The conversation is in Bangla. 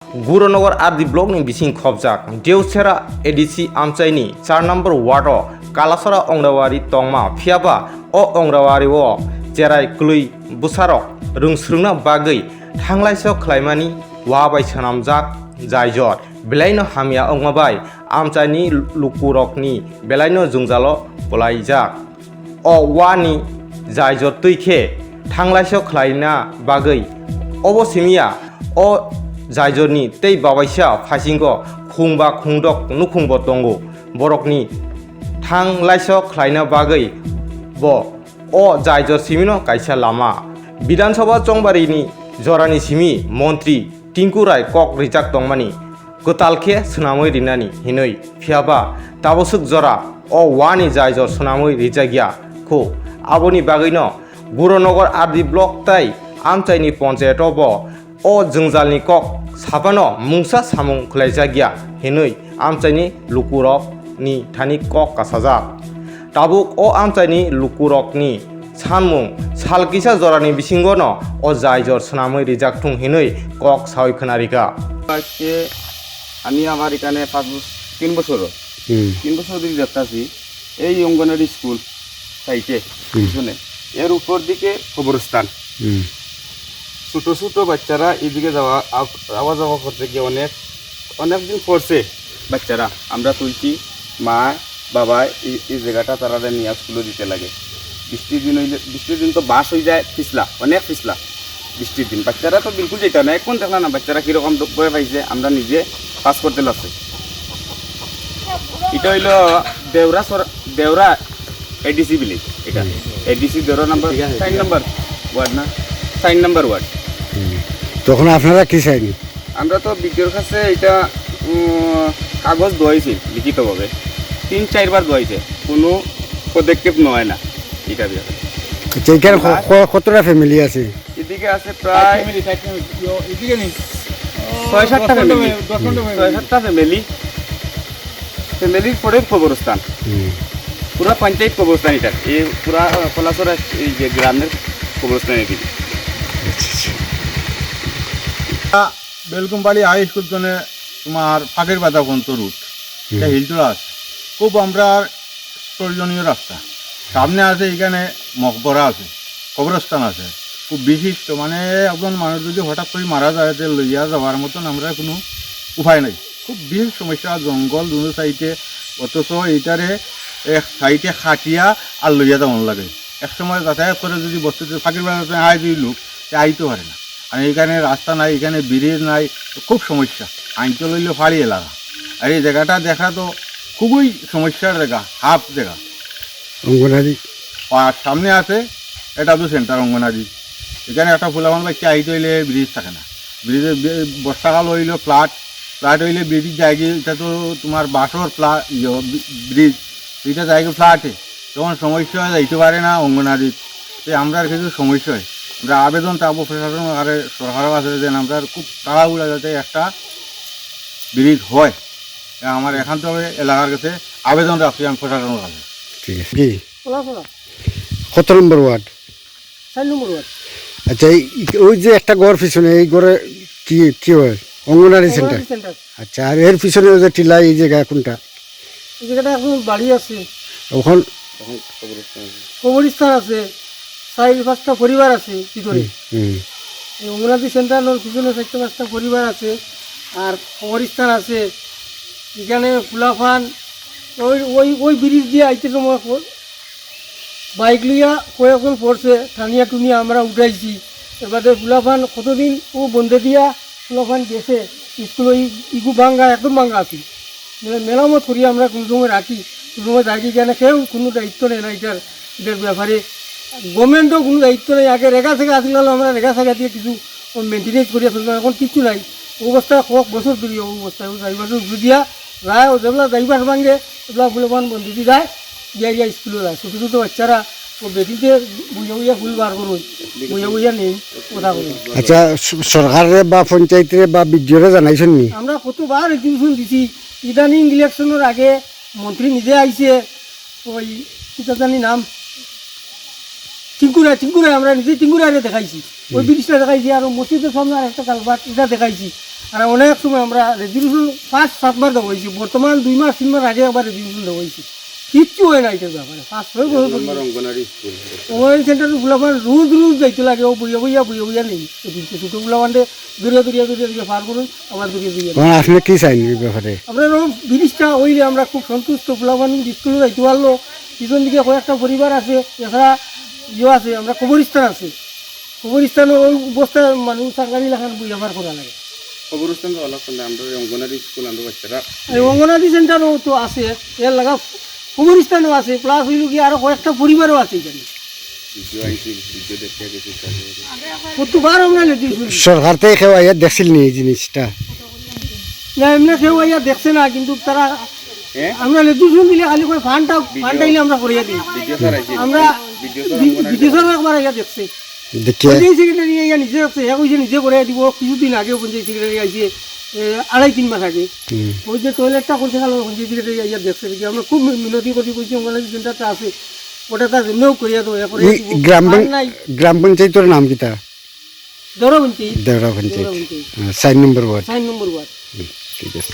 गुरुनगर आरदी ब्लकनि बिसिं खबजाक देवसेरा एडिसि आमचाइनि 4 नम्बर वार्ड कालासरा अंगनवाड़ी तंगमा फियाबा अ अंगनवाड़ी जेराय क्लुइ बुसारक रोंस्रुंना बागै थांलाइसो खलाइमानि वाबाय सोनामजाक जायजर बेलायनो हामिया अंगमाबाय आमचाइनि लुकुरकनि बेलायनो जुंजालो बलाइजाक अ वानि जायजर तैखे थांलाइसो खलाइना बागै अबसिमिया अ जायजरनि तै बावैसा फासिंगो खुंबा खुंदक नुखुंबो दंगो बरकनि थांलाइसो खलाइना बागै ब अ जायजर सिमिनो काइसा लामा विधानसभा चंबारिनि जरानि सिमि मंत्री टिंकु राय कक रिजाक दंमानि गोतालखे सोनामै रिनानि हिनै फियाबा ताबसुक जरा अ वानि जायजर सोनामै रिजागिया खौ आबनि बागैनो गुरुनगर आरदी ब्लक ताई आमचाइनि पंचायत ब अ जोंजालनि कक साबानो मुंसा सामुं खलाइजागिया हिनै आमचाइनि लुकुरकनि थानि कक कासाजाक ताबुक अ आमचाइनि लुकुरकनि सानमुं सालकिसा जरानि बिसिंगनो अ जायजर सोनामै रिजाकथुं हिनै कक सावै खोनारिका আজকে আমি আমার এখানে 3 বছর ধরে যাচ্ছি এই অঙ্গনওয়াড়ি স্কুল সাইটে পিছনে এর উপর দিকে কবরস্থান ছোট ছোট বাচ্চারা এদিকে যাওয়া যাওয়া করতে গিয়ে অনেক দিন পড়ছে বাচ্চারা আমরা তুলছি মা বাবা এই জায়গাটা তারা নিয়ে স্কুলে দিতে লাগে বৃষ্টির দিন তো বাস হয়ে যায় পিছলা অনেক পিছলা বৃষ্টির দিন বাচ্চারা তো বিলকুল যেতে না এখন দেখলাম না বাচ্চারা কীরকম ভয় পাইছে আমরা নিজে পাস করতে লাগছে এটা হইল দেওরা এডিসি ভিলেজ এটা এডিসি দেওরা নাম্বার 4 নম্বর ওয়ার্ড না 4 নম্বর ওয়ার্ড তখন আপনারা কি চাইনি আমরা তো বিজ্ঞর কাছে এটা কাগজ দোয়াইছি লিখিতভাবে 3-4 বার দোয়াইছে কোনো পদক্ষেপ নয় না এটা আচ্ছা এখানে কতটা ফ্যামিলি আছে এদিকে আছে প্রায় এদিকে নেই 6-7টা ফ্যামিলির পরে কবরস্থান পুরা পঞ্চায়েত কবরস্থান এটা এই পুরা কলাসরা এই যে গ্রামের কবরস্থান এদিকে বেলকুমবাড়ি হাই স্কুল জন্য তোমার ফাঁকের বাধা পর্যন্ত রুট এটা হিলচুড়া আছে খুব আমরা প্রয়োজনীয় রাস্তা সামনে আছে এখানে মকবরা আছে কবরস্থান আছে খুব বিশিষ্ট মানে একজন মানুষ যদি হঠাৎ করে মারা যায় যে লইয়া যাওয়ার মতন আমরা কোনো উপায় নাই খুব বিশেষ সমস্যা জঙ্গল দুনো সাইডে অথচ এইটারে এক সাইডে খাটিয়া আর লইয়া যাওয়ার লাগে এক সময় যাতায়াত করে যদি বস্তুতে ফাঁকির বাজাতে আয় যদি লোক আইতে পারে না আর এখানে রাস্তা নাই এখানে ব্রিজ নাই খুব সমস্যা আইনতে লইলে ফাড়ি এলাকা আর এই জায়গাটা দেখা তো খুবই সমস্যার জায়গা হাফ জায়গা অঙ্গনারী আর সামনে আছে এটা তো সেন্টার অঙ্গনারী এখানে একটা ফুলামান বাচ্চা আইতে হইলে ব্রিজ থাকে না ব্রিজে বর্ষাকাল হইলে ফ্লাট হইলে ব্রিজ জায়গা এটা তো তোমার বাসর ব্রিজ এটা জায়গা ফ্লাটে তখন সমস্যা যাইতে পারে না অঙ্গনারী আমরা আর কিছু সমস্যা হয় আমরা আবেদন চাবো প্রশাসন আর সরকারও আছে যে আমরা খুব তাড়াহুড়া যাতে একটা ব্রিজ হয় আমার এখান থেকে এলাকার কাছে আবেদন রাখছি আমি প্রশাসনের কাছে ঠিক আছে কি কত নম্বর ওয়ার্ড 4 নম্বর ওয়ার্ড আচ্ছা ওই যে একটা ঘর পিছনে এই ঘরে কি হয় অঙ্গনারী সেন্টার আচ্ছা আর এর পিছনে ওই যে টিলা এই জায়গা কোনটা এই জায়গাটা এখন বাড়ি আছে ওখান কবরস্থান আছে 4-5টা পরিবার আছে ভিতরে এই অঙ্গনারী সেন্টারের পিছনে 4-5টা পরিবার আছে আর কবরস্থান আছে এখানে ফুলাফান ওই ব্রিজ দিয়ে আইতে সময় বাইক লইয়া কয়েকজন পড়ছে টানিয়া টুনিয়া আমরা উঠাইছি এবারে ফুলাফান কতদিন ও বন্ধে দিয়া ফুলাফান গেছে স্কুল ওই ইগু ভাঙ্গা একদম ভাঙ্গা আছি মেরামত করি আমরা কোনো সময় রাখি কোনো সময় থাকি কেন কেউ কোনো দায়িত্ব নেই না এটার ব্যাপারে গভর্নমেন্টও কোনো দায়িত্ব নেই আগে রেখা থেকে আসলে আমরা রেখা থেকে দিয়ে কিছু মেনটেনেন্স করিয়া ফেলতাম এখন কিছু নাই অবস্থা কয়েক বছর ধরে অবস্থায় ড্রাইভার দিয়া যায় যেগুলো ড্রাইভার ভাঙে এগুলো ফুলাফান বন্ধে দিয়ে যায় দিয়া স্কুলে যায় ছোটো ছোটো বাচ্চারা ও বেটিতে বুঝা ফুল বার করুন বুঝা নেই কথা করুন আচ্ছা সরকারের বা পঞ্চায়েতের বা বিডিওরে জানাইছেন নি আমরা কতবার রেজুলেশন দিছি ইদানিং ইলেকশনের আগে মন্ত্রী নিজে আইছে ওই কিতা জানি নাম টিঙ্কুরা আমরা নিজে টিঙ্কুরারে দেখাইছি ওই ব্রিজটা দেখাইছি আর মসজিদের সামনে আর একটা কালভার্ট এটা দেখাইছি আর অনেক সময় আমরা রেজলিউশন 5-7 বার দেওয়া হয়েছি, বর্তমান 2 মাস 3 মাস আগে একবার রেজলিউশন দেওয়া হয়েছে, কিচ্ছু হয় না এটার ব্যাপারে। 5-6 বছর অঙ্গনারী স্কুল অঙ্গনওয়াড়ি সেন্টার ফুলাফান রোজ যাইতে লাগে, ও বইয়া নেই এদিকে ছোটো ফুলাফানটে দূরিয়া পার করুন, আবার দূরিয়া তখন আপনি কি চাইন এই ব্যাপারে? আমরা ব্রিজটা ওইলে আমরা খুব সন্তুষ্ট, ফুলাফান স্কুলে যাইতে পারলো। পিছন দিকে কয়েকটা পরিবার আছে, এছাড়া আছে, আমরা কবরস্থান আছে, কবরস্থানে ওই অবস্থায় মানুষ সাংগাড়ি লেখান বইয়া পার করা লাগে। কবরস্থান তো অলপ আমরা অঙ্গনারী স্কুল আমরা বাচ্চারা এই অঙ্গনাদি সেন্টারও তো আছে, এর লাগা কবরস্থানও আছে, প্লাস হইল কি আরো কয়েকটা পরিবারও আছে এখানে। ভিডিও আইছি, ভিডিও দেখতে গেছি। কতবার আমরা লেডিস সরকার থেকে কেউ আইয়া দেখছিল নি এই জিনিসটা? না, এমনি কেউ আইয়া দেখছে না, কিন্তু তারা আমরা লেডিস দিলে খালি করে ফান্ডাইলে আমরা করিয়া দিই। ভিডিও স্যার আইছি, আমরা বিদেশের একবার আইয়া দেখছে, দেখিয়া পঞ্চায়েত সেক্রেটারি আইয়া নিজে দেখছে, কইছে নিজে করিয়া দিব। কিছুদিন আগে পঞ্চায়েত সেক্রেটারি আইছে, 2.5-3 মাস আগে, ওই যে টয়লেটটা করছে গেল পঞ্চায়েত সেক্রেটারি আইয়া দেখছে দেখি। আমরা খুব মিনতি করি, কইছি অঙ্গনাদি সেন্টারটা আছে, ওটা তার জন্যও করিয়া দেবো। এই গ্রাম পঞ্চায়েতের নাম কিতা? দেওরা পঞ্চায়েত, দেওরা পঞ্চায়েত, 4 নম্বর ওয়ার্ড। 4 নম্বর ওয়ার্ড। ঠিক আছে।